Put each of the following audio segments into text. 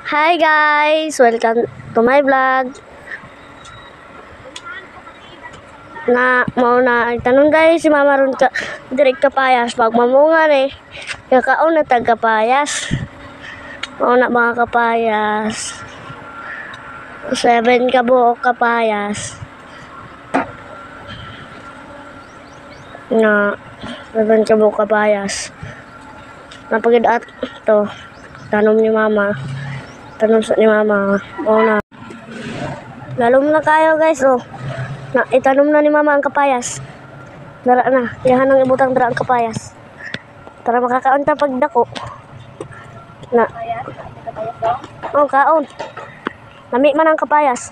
Hi guys! Welcome to my vlog. Mau na tanong guys si mama ron ka direct kapayas pag mamungan kakaon na tag kapayas. Mau na mga kapayas. 7 ka buok kapayas. 7 ka buok kapayas. Napagidat to. Tanom ni mama. Tanom sa ni mama. Mau na. Lalom na kayo guys itanom na ni mama ang kapayas. Dara na, yahan ang ibutang dara ang kapayas. Para makakaon ta pag dako. Kaon. Lami man ang kapayas.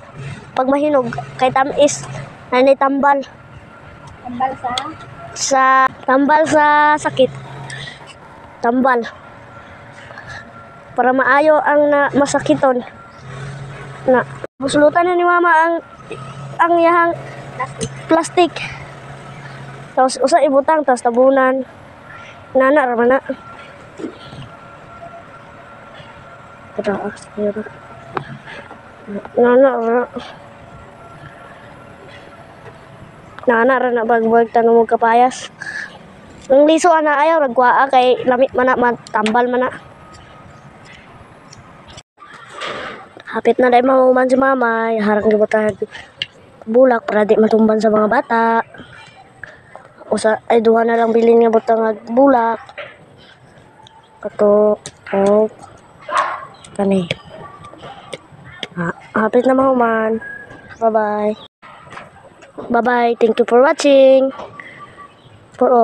Pag mahinog, kay tamis, nanay tambal. Tambal sa sakit. Tambal. Para maayo ang masakiton. Busulutan na ni mama ang yahang plastic. Tapos usa ibutang tapos tabunan. Nana raman na. Nana ra na bagbag tanong mo kapayas. Ang liso ana ayaw ragwaa kay lamit man na tambal man na. Hapit na dai mahuman si mama, harang gibutang bulak para di matumban sa mga bata. Usa ay duha na lang bilin nga butang bulak. Kato kani. Hapit na mahuman. Bye-bye. Bye-bye. Thank you for watching. For all.